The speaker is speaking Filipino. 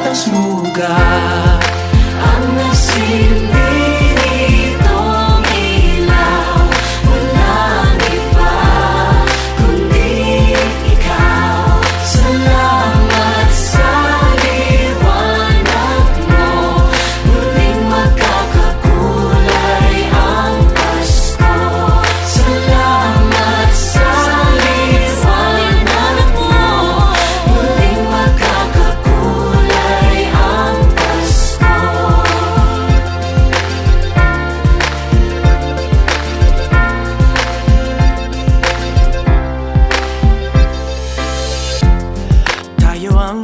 wagas muga ang nasilbi nitong ilaw. Walang iba kundi ikaw. Salamat sa liwanag mo. Muling magkakakulay ang Pasko. Salamat sa liwanag mo. Muling magkakakulay ang Pasko. Tayo ang